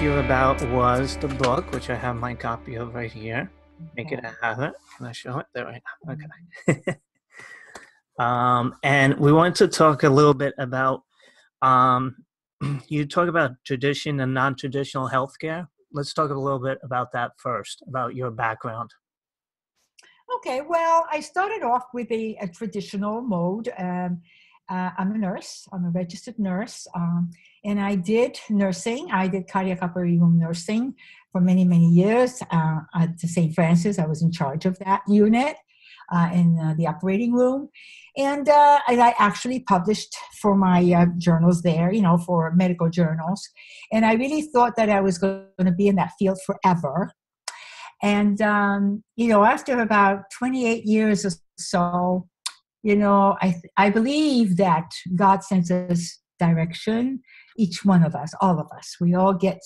you about was the book, which I have my copy of right here. Make it a habit. Can I show it? There we go. Okay. And we want to talk a little bit about, you talk about tradition and non-traditional healthcare. Let's talk a little bit about that first, about your background. Okay, well, I started off with a traditional mode. I'm a nurse. I'm a registered nurse. And I did nursing. I did cardiac operating room nursing for many, many years. At St. Francis, I was in charge of that unit in the operating room. And I actually published for my journals there, for medical journals. And I really thought that I was going to be in that field forever. And, after about 28 years or so, I believe that God sends us direction, each one of us, all of us. We all get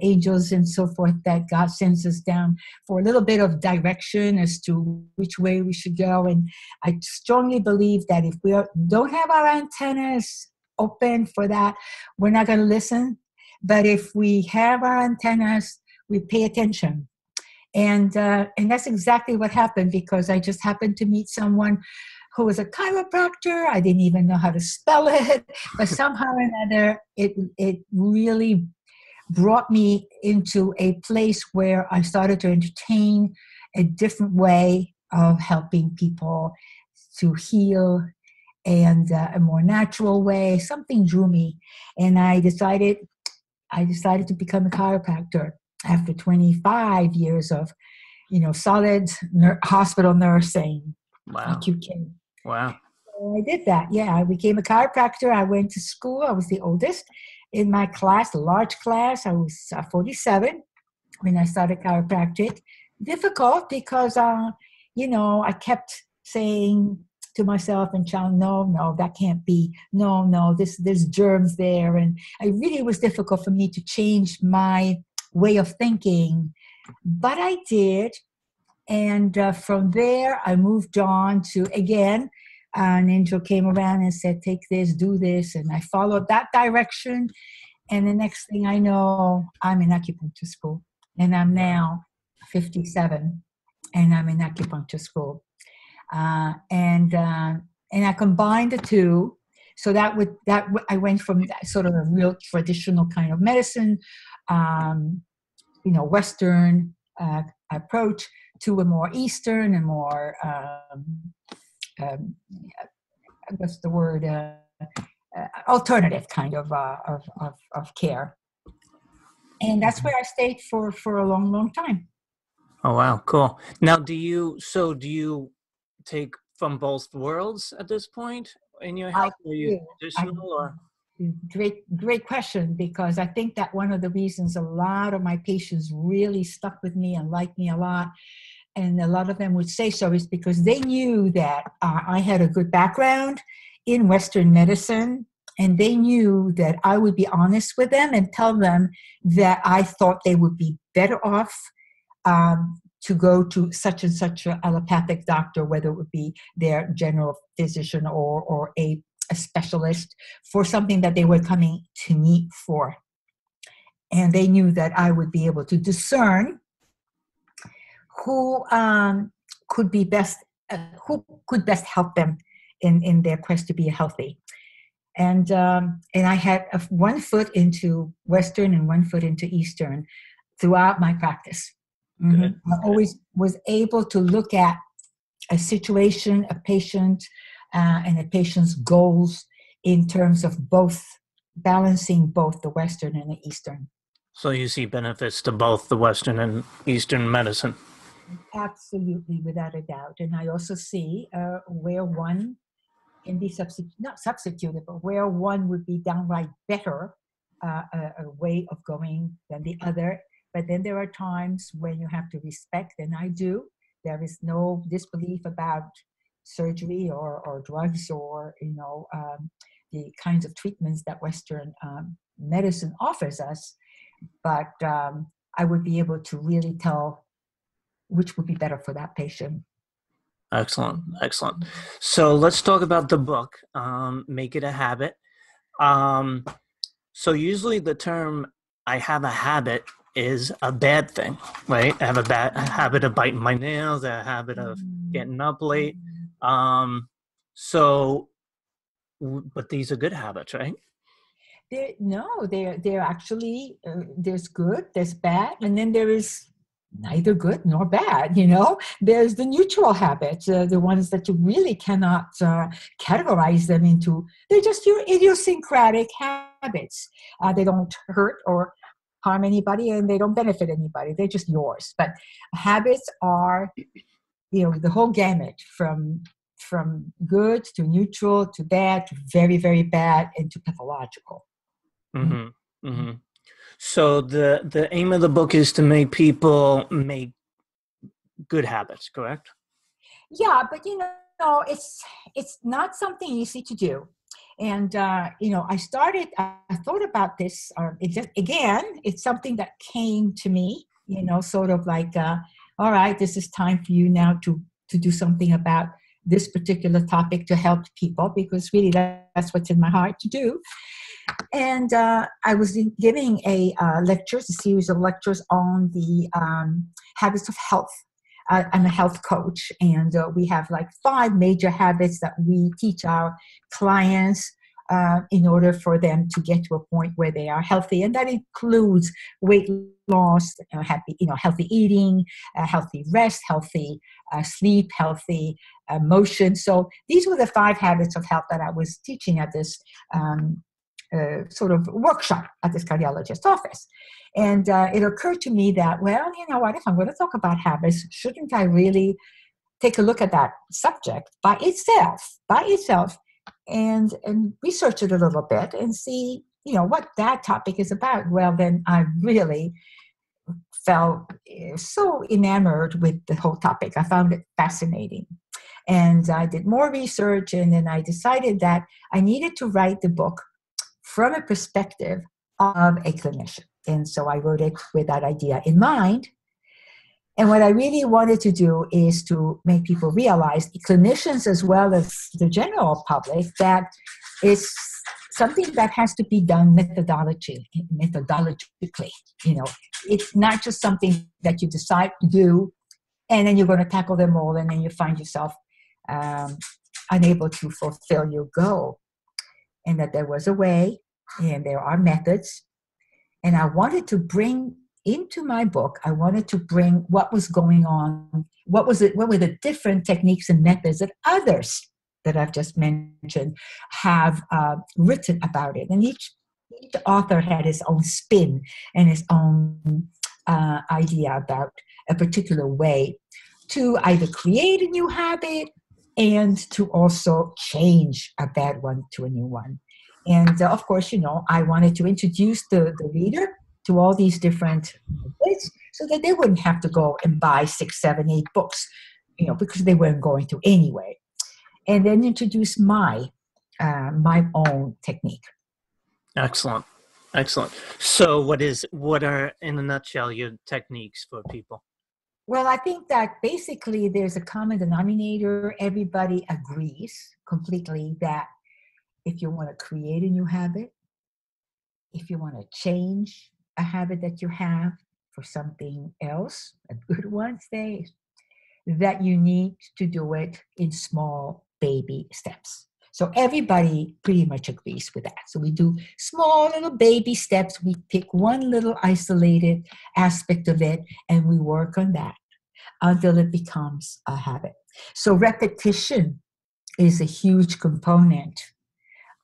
angels and so forth that God sends us down for a little bit of direction as to which way we should go. And I strongly believe that if we don't have our antennas open for that, we're not going to listen. But if we have our antennas, we pay attention. And that's exactly what happened, because I just happened to meet someone who was a chiropractor. I didn't even know how to spell it, but somehow or another, it really brought me into a place where I started to entertain a different way of helping people to heal, and a more natural way. Something drew me, and I decided to become a chiropractor after 25 years of, solid hospital nursing. Wow. Acute care. Wow. So I did that. Yeah, I became a chiropractor. I went to school. I was the oldest in my class, a large class. I was 47 when I started chiropractic. Difficult because, I kept saying to myself and child, no, that can't be. No, there's germs there. And it really was difficult for me to change my way of thinking, but I did. And from there, I moved on to, again, an angel came around and said, take this, do this. And I followed that direction. And the next thing I know, I'm in acupuncture school. And I'm now 57, and I'm in acupuncture school. And I combined the two. So I went from that sort of a real traditional kind of medicine, Western approach, to a more Eastern and more, what's the word, alternative kind of care. And that's where I stayed for a long, long time. Oh, wow. Cool. Now, do you take from both worlds at this point in your health? Are you traditional or? Great question, because I think that one of the reasons a lot of my patients really stuck with me and liked me a lot, and a lot of them would say so, is because they knew that I had a good background in Western medicine, and they knew that I would be honest with them and tell them that I thought they would be better off to go to such and such an allopathic doctor, whether it would be their general physician or a specialist, for something that they were coming to me for. And they knew that I would be able to discern who could best help them in their quest to be healthy. And I had one foot into Western and one foot into Eastern throughout my practice. Mm-hmm. I always was able to look at a situation, a patient, and a patient's goals in terms of both, balancing both the Western and the Eastern. So you see benefits to both the Western and Eastern medicine? Absolutely, without a doubt. And I also see where one can be not substituted, but where one would be downright better a way of going than the other. But then there are times when you have to respect, and I do. There is no disbelief about surgery or drugs or, the kinds of treatments that Western medicine offers us. But I would be able to really tell which would be better for that patient. Excellent. So let's talk about the book, Make It a Habit. So usually the term I have a habit is a bad thing, right? I have a habit of biting my nails, a habit of getting up late. So, but these are good habits, right? They're actually, there's good, there's bad, and then there is neither good nor bad. There's the neutral habits, the ones that you really cannot categorize them into. They're just your idiosyncratic habits. They don't hurt or harm anybody, and they don't benefit anybody. They're just yours. But habits are, the whole gamut from good to neutral to bad to very, very bad and to pathological. Mm-hmm. Mm-hmm. So the aim of the book is to make people make good habits, correct? Yeah, but it's not something easy to do. And I thought about this. It's something that came to me. Sort of like, all right, this is time for you now to do something about this particular topic to help people, because really that's what's in my heart to do. And I was giving a series of lectures on the habits of health. I'm a health coach, and we have like 5 major habits that we teach our clients in order for them to get to a point where they are healthy. And that includes weight loss, healthy eating, healthy rest, healthy sleep, healthy motion. So these were the 5 habits of health that I was teaching at this sort of workshop at this cardiologist's office. And it occurred to me that, well, you know what, if I'm going to talk about habits, shouldn't I really take a look at that subject by itself and research it a little bit and see, what that topic is about. Well, then I really felt so enamored with the whole topic. I found it fascinating. And I did more research, and then I decided that I needed to write the book from a perspective of a clinician. And so I wrote it with that idea in mind. And what I really wanted to do is to make people realize, clinicians as well as the general public, that it's something that has to be done methodologically. It's not just something that you decide to do and then you're going to tackle them all, and then you find yourself unable to fulfill your goal. And that there was a way, and there are methods. And I wanted to bring into my book, what was going on, what were the different techniques and methods that others that I've just mentioned have written about it. And each author had his own spin and his own idea about a particular way to either create a new habit and to also change a bad one to a new one. And of course, I wanted to introduce the reader to all these different bits so that they wouldn't have to go and buy 6, 7, 8 books, because they weren't going to anyway. And then introduce my own technique. Excellent. So what are, in a nutshell, your techniques for people? Well, I think that basically there's a common denominator. Everybody agrees completely that if you want to create a new habit, if you want to change a habit that you have for something else, a good one, say, that you need to do it in small baby steps. So everybody pretty much agrees with that. So we do small little baby steps. We pick one little isolated aspect of it and we work on that until it becomes a habit. So repetition is a huge component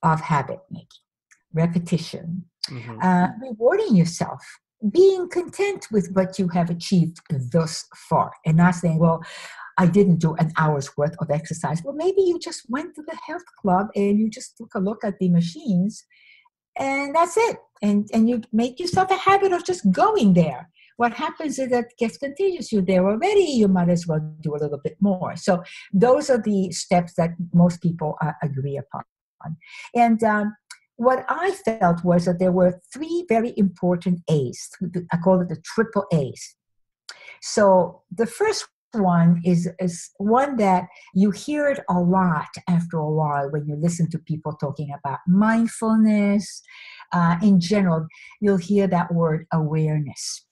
of habit making. Repetition. Mm-hmm. Rewarding yourself. Being content with what you have achieved thus far. And not saying, well, I didn't do an hour's worth of exercise. Well, maybe you just went to the health club and you just took a look at the machines and that's it. And you make yourself a habit of just going there. What happens is that gets contagious. You're there already. You might as well do a little bit more. So those are the steps that most people agree upon. And what I felt was that there were 3 very important A's. I call it the triple A's. So the first one is one that you hear it a lot after a while when you listen to people talking about mindfulness. In general, you'll hear that word awareness.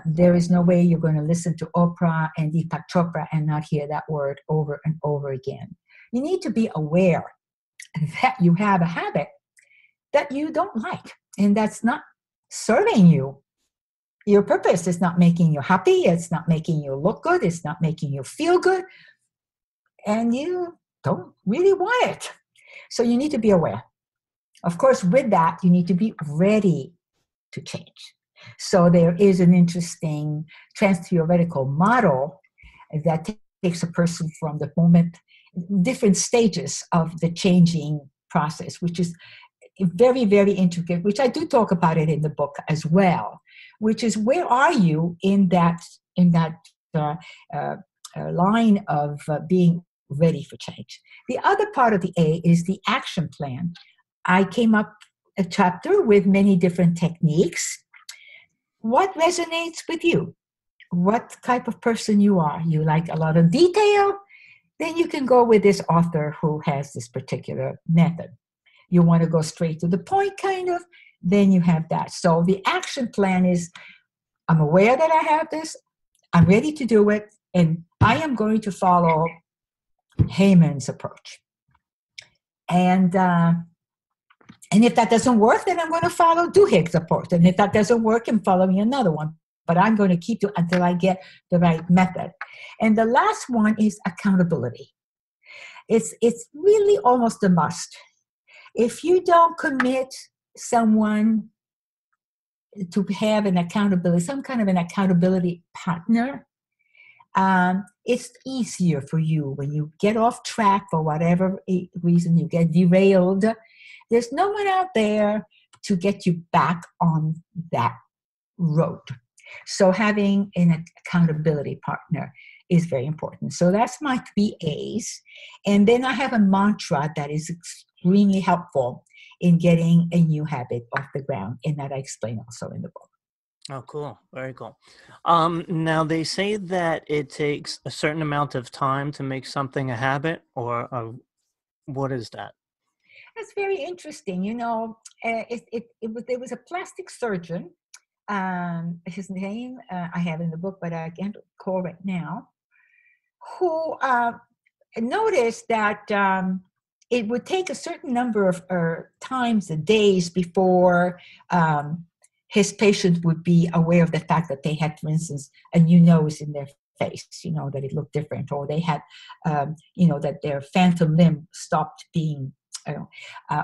There is no way you're going to listen to Oprah and Deepak Chopra and not hear that word over and over again. You need to be aware that you have a habit that you don't like and that's not serving you. Your purpose is not making you happy. It's not making you look good. It's not making you feel good. And you don't really want it. So you need to be aware. Of course, with that, you need to be ready to change. So there is an interesting trans-theoretical model that takes a person from the moment, different stages of the changing process, which is very, very intricate, which I do talk about it in the book as well, which is where are you in that line of being ready for change. The other part of the A is the action plan. I came up a chapter with many different techniques. What resonates with you? What type of person you are? You like a lot of detail? Then you can go with this author who has this particular method. You want to go straight to the point, kind of, then you have that. So the action plan is, I'm aware that I have this, I'm ready to do it, and I am going to follow Heyman's approach. And if that doesn't work, then I'm going to follow Duhigg's approach. And if that doesn't work, I'm following another one. But I'm going to keep it until I get the right method. And the last one is accountability. It's really almost a must. If you don't commit someone to have an accountability, some kind of an accountability partner, it's easier for you when you get off track for whatever reason, you get derailed. There's no one out there to get you back on that road. So having an accountability partner is very important. So that's my 3 A's. And then I have a mantra that is extremely helpful in getting a new habit off the ground, and that I explain also in the book. Oh, cool. Very cool. Now, they say that it takes a certain amount of time to make something a habit, or what is that? That's very interesting. You know, there was a plastic surgeon. His name I have in the book, but I can't recall right now, who noticed that it would take a certain number of times and days before his patient would be aware of the fact that they had, for instance, a new nose in their face, you know, that it looked different, or they had, that their phantom limb stopped being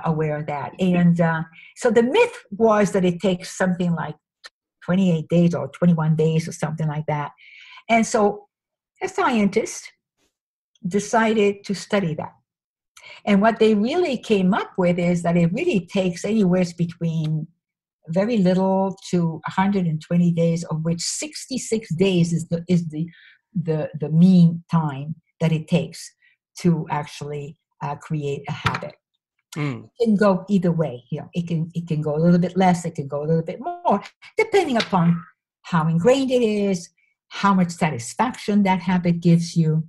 aware of that. And so the myth was that it takes something like 28 days or 21 days or something like that. And so a scientist decided to study that. And what they really came up with is that it really takes anywhere between very little to 120 days, of which 66 days is the mean time that it takes to actually create a habit. It can go either way. You know, it can go a little bit less, it can go a little bit more, depending upon how ingrained it is, how much satisfaction that habit gives you,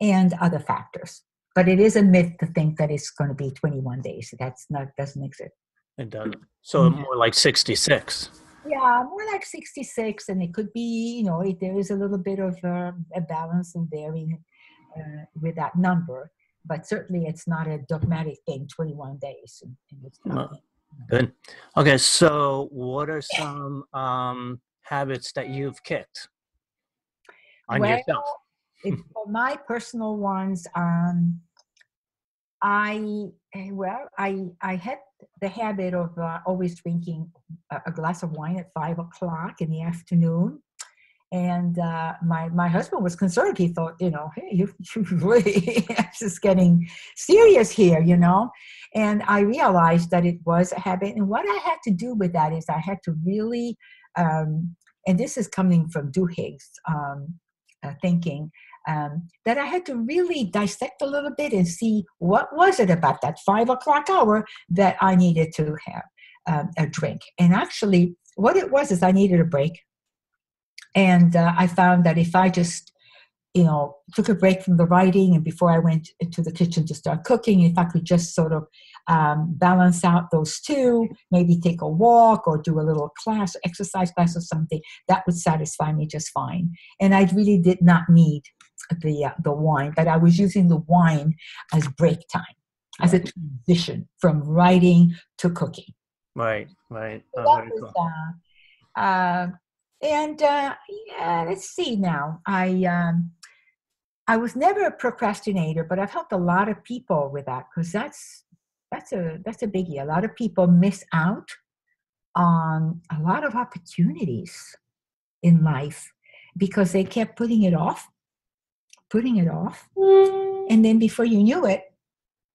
and other factors. But it is a myth to think that it's going to be 21 days. Doesn't exist. It doesn't. So more like 66. Yeah, more like 66, and it could be, there is a little bit of a balance and varying with that number. But certainly it's not a dogmatic thing, 21 days. Good. Okay, so what are some habits that you've kicked on yourself? For my personal ones, I had the habit of always drinking a glass of wine at 5 o'clock in the afternoon. And my husband was concerned. He thought, hey, you really just getting serious here, And I realized that it was a habit. And what I had to do with that is I had to really, and this is coming from Duhigg's thinking, that I had to really dissect a little bit and see what was it about that 5 o'clock hour that I needed to have a drink. And actually, what it was is I needed a break. And I found that if I just, took a break from the writing and before I went into the kitchen to start cooking, if I could just sort of balance out those two, maybe take a walk or do a little class, exercise class or something, that would satisfy me just fine. And I really did not need the wine, but I was using the wine as break time, as a transition from writing to cooking. Right. So Very that was, cool. let's see now. I was never a procrastinator, but I've helped a lot of people with that, because that's a biggie. A lot of people miss out on a lot of opportunities in life because they kept putting it off, and then before you knew it,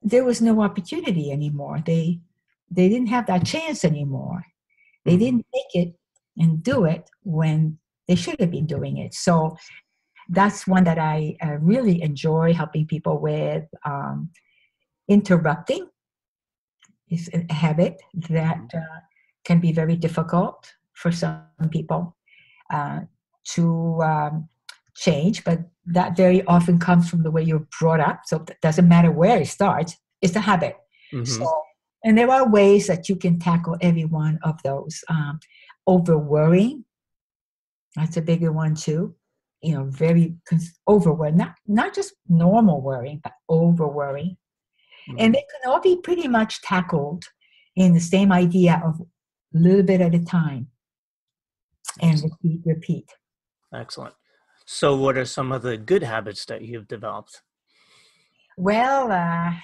there was no opportunity anymore. They didn't have that chance anymore. They didn't take it and do it when they should have been doing it. So that's one that I really enjoy helping people with. Interrupting is a habit that can be very difficult for some people to change, but that very often comes from the way you're brought up. So it doesn't matter where it starts, it's a habit. So, and there are ways that you can tackle every one of those. Over worrying, that's a bigger one too. Very over worrying, not just normal worrying, but over worrying. And they can all be pretty much tackled in the same idea of a little bit at a time and repeat. Excellent. So what are some of the good habits that you've developed? Well, I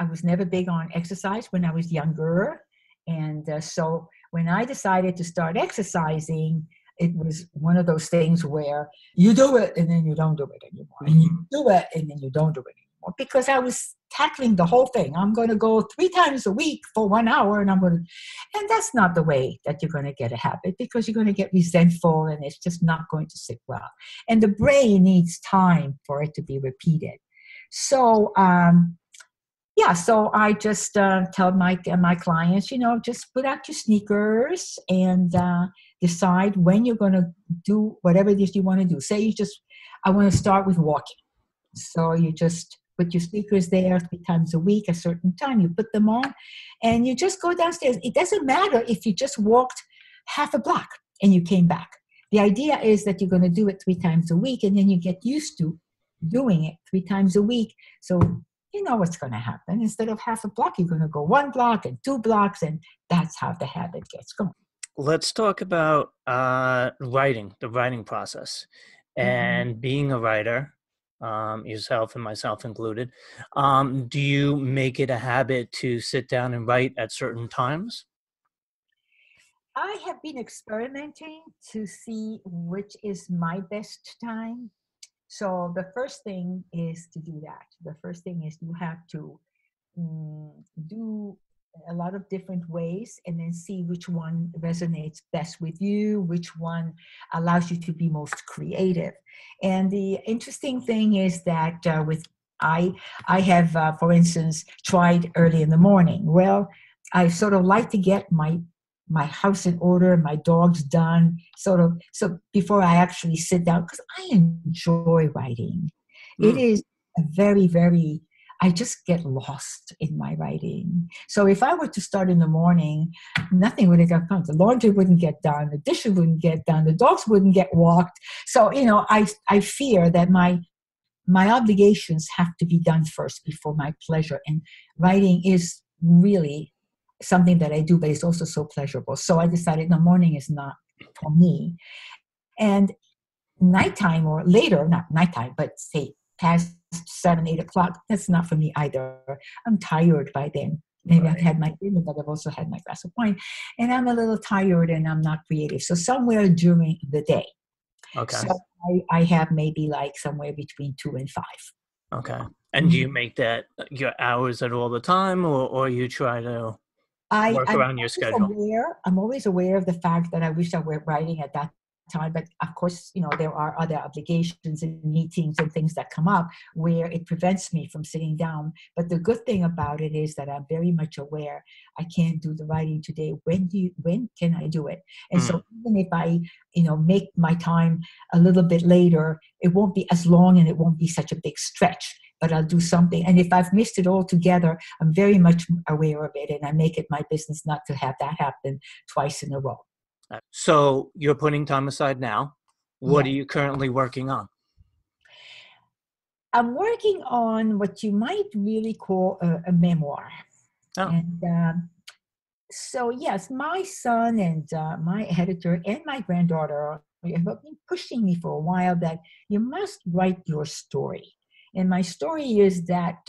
was never big on exercise when I was younger. And so when I decided to start exercising, it was one of those things where you do it and then you don't do it anymore. And you do it and then you don't do it anymore. Because I was tackling the whole thing. I'm going to go 3 times a week for 1 hour, and that's not the way that you're going to get a habit, because you're going to get resentful and it's just not going to sit well. And the brain needs time for it to be repeated. So, so I just tell my clients, just put out your sneakers and decide when you're going to do whatever it is you want to do. Say I want to start with walking. So you just put your sneakers there 3 times a week, a certain time, you put them on, and you just go downstairs. It doesn't matter if you just walked half a block and you came back. The idea is that you're going to do it 3 times a week, and then you get used to doing it 3 times a week. So you know what's going to happen. Instead of half a block, you're going to go 1 block and 2 blocks, and that's how the habit gets going. Let's talk about the writing process, and being a writer, yourself and myself included. Do you make it a habit to sit down and write at certain times? I have been experimenting to see which is my best time. So the first thing is to do that. The first thing is you have to do a lot of different ways and then see which one resonates best with you, which one allows you to be most creative. And the interesting thing is that I have, for instance, tried early in the morning. Well, I sort of like to get my house in order, my dogs done, so before I actually sit down, because I enjoy writing. It is a very, very, I just get lost in my writing. So if I were to start in the morning, nothing would get done. The laundry wouldn't get done, the dishes wouldn't get done, the dogs wouldn't get walked. So, I fear that my obligations have to be done first before my pleasure. And writing is really something that I do, but it's also so pleasurable. So I decided the morning is not for me. And nighttime or later, not nighttime, but say past 7, 8 o'clock, that's not for me either. I'm tired by then. Maybe I've had my dinner, but I've also had my glass of wine. And I'm a little tired and I'm not creative. So somewhere during the day. Okay. So I have maybe like somewhere between 2 and 5. Okay. And do you make that your hours at all the time, or you try to work around your schedule? I'm always aware of the fact that I wish I were writing at that time. But of course, there are other obligations and meetings and things that come up where it prevents me from sitting down. But the good thing about it is that I'm very much aware I can't do the writing today. When can I do it? And Mm. so even if I, make my time a little bit later, it won't be as long and it won't be such a big stretch. But I'll do something. And if I've missed it altogether, I'm very much aware of it. And I make it my business not to have that happen twice in a row. So you're putting time aside now. What Yeah. are you currently working on? I'm working on what you might really call a memoir. Oh. And so, yes, my son and my editor and my granddaughter have been pushing me for a while that you must write your story. And my story is that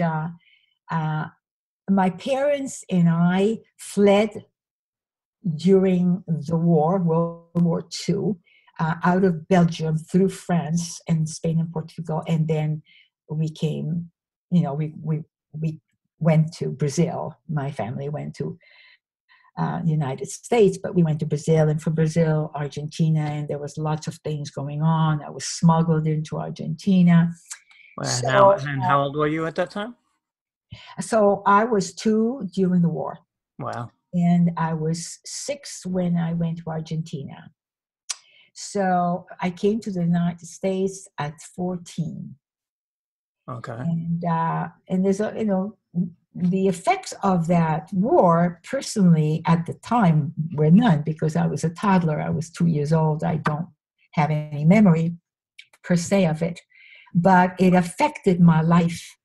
my parents and I fled during the war, World War II, out of Belgium through France and Spain and Portugal. And then we came, we went to Brazil. My family went to United States, but we went to Brazil, and from Brazil, Argentina, and there was lots of things going on. I was smuggled into Argentina. And how old were you at that time? So I was 2 during the war. Wow. And I was 6 when I went to Argentina. So I came to the United States at 14. Okay. And there's the effects of that war, personally, at the time were none, because I was a toddler. I was 2 years old. I don't have any memory per se of it, but it affected my life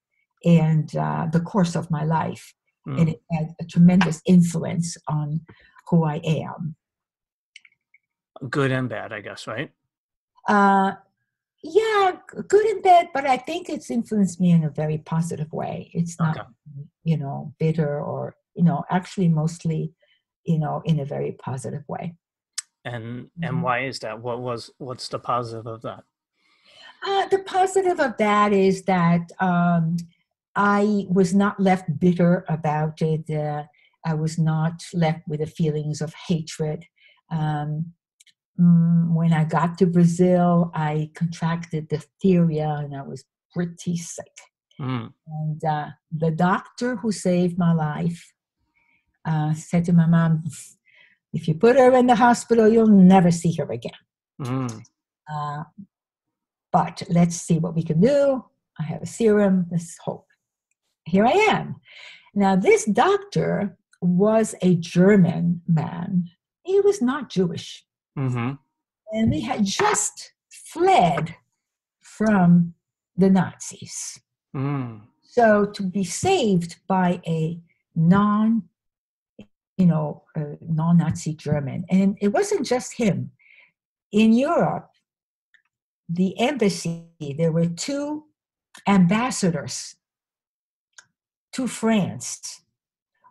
and the course of my life. Mm. And it had a tremendous influence on who I am. Good and bad, I guess, right? Yeah, good and bad, but I think it's influenced me in a very positive way. It's not, Okay. Bitter or, actually mostly, in a very positive way. And why is that? What's the positive of that? The positive of that is that I was not left bitter about it. I was not left with the feelings of hatred. When I got to Brazil, I contracted diphtheria and I was pretty sick. Mm. And the doctor who saved my life said to my mom, if you put her in the hospital, you'll never see her again. Mm. But let's see what we can do. I have a serum. Let's hope. Here I am. Now, this doctor was a German man. He was not Jewish. Mm-hmm. And we had just fled from the Nazis. Mm. So to be saved by a non-Nazi German, and it wasn't just him. In Europe, the embassy, there were 2 ambassadors to France,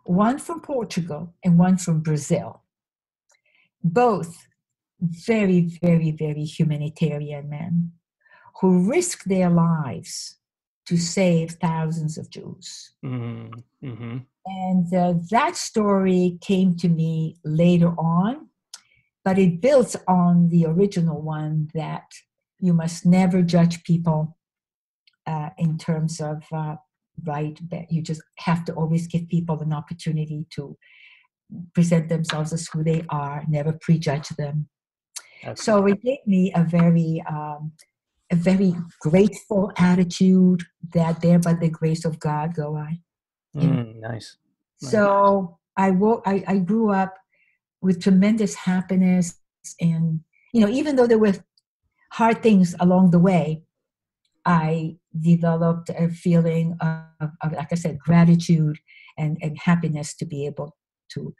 one from Portugal and one from Brazil. Both very, very, very humanitarian men who risked their lives to save thousands of Jews. Mm-hmm. And that story came to me later on, but it built on the original one that you must never judge people in terms of right. You just have to always give people an opportunity to present themselves as who they are, never prejudge them. So it gave me a very grateful attitude that there by the grace of God go I. Nice. So I grew up with tremendous happiness, and even though there were hard things along the way, I developed a feeling of like I said, gratitude and happiness to be able to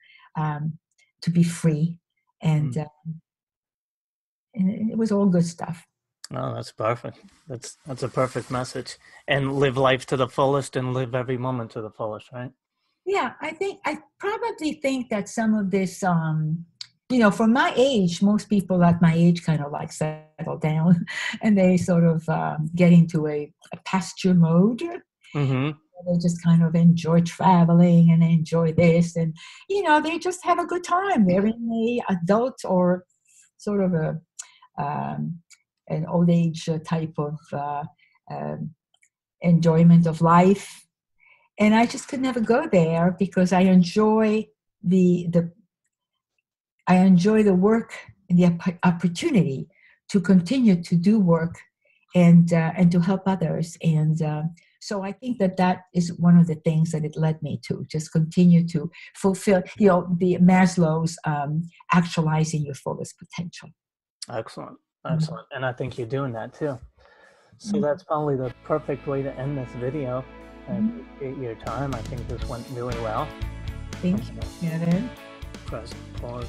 be free, and it was all good stuff. Oh, that's perfect. That's a perfect message. And live life to the fullest and live every moment to the fullest, right? Yeah, I probably think that some of this, for my age, most people at my age kind of like settle down and they sort of get into a pasture mode. Mm-hmm. They just kind of enjoy traveling and enjoy this, and they just have a good time. They're in a adult or sort of a an old age type of enjoyment of life. And I just could never go there because I enjoy the work and the opportunity to continue to do work and to help others. And so I think that is one of the things that it led me to just continue to fulfill, the Maslow's actualizing your fullest potential. Excellent. Excellent. And I think you're doing that too. So that's probably the perfect way to end this video. I appreciate your time. I think this went really well. Thank you, Kevin. Press pause.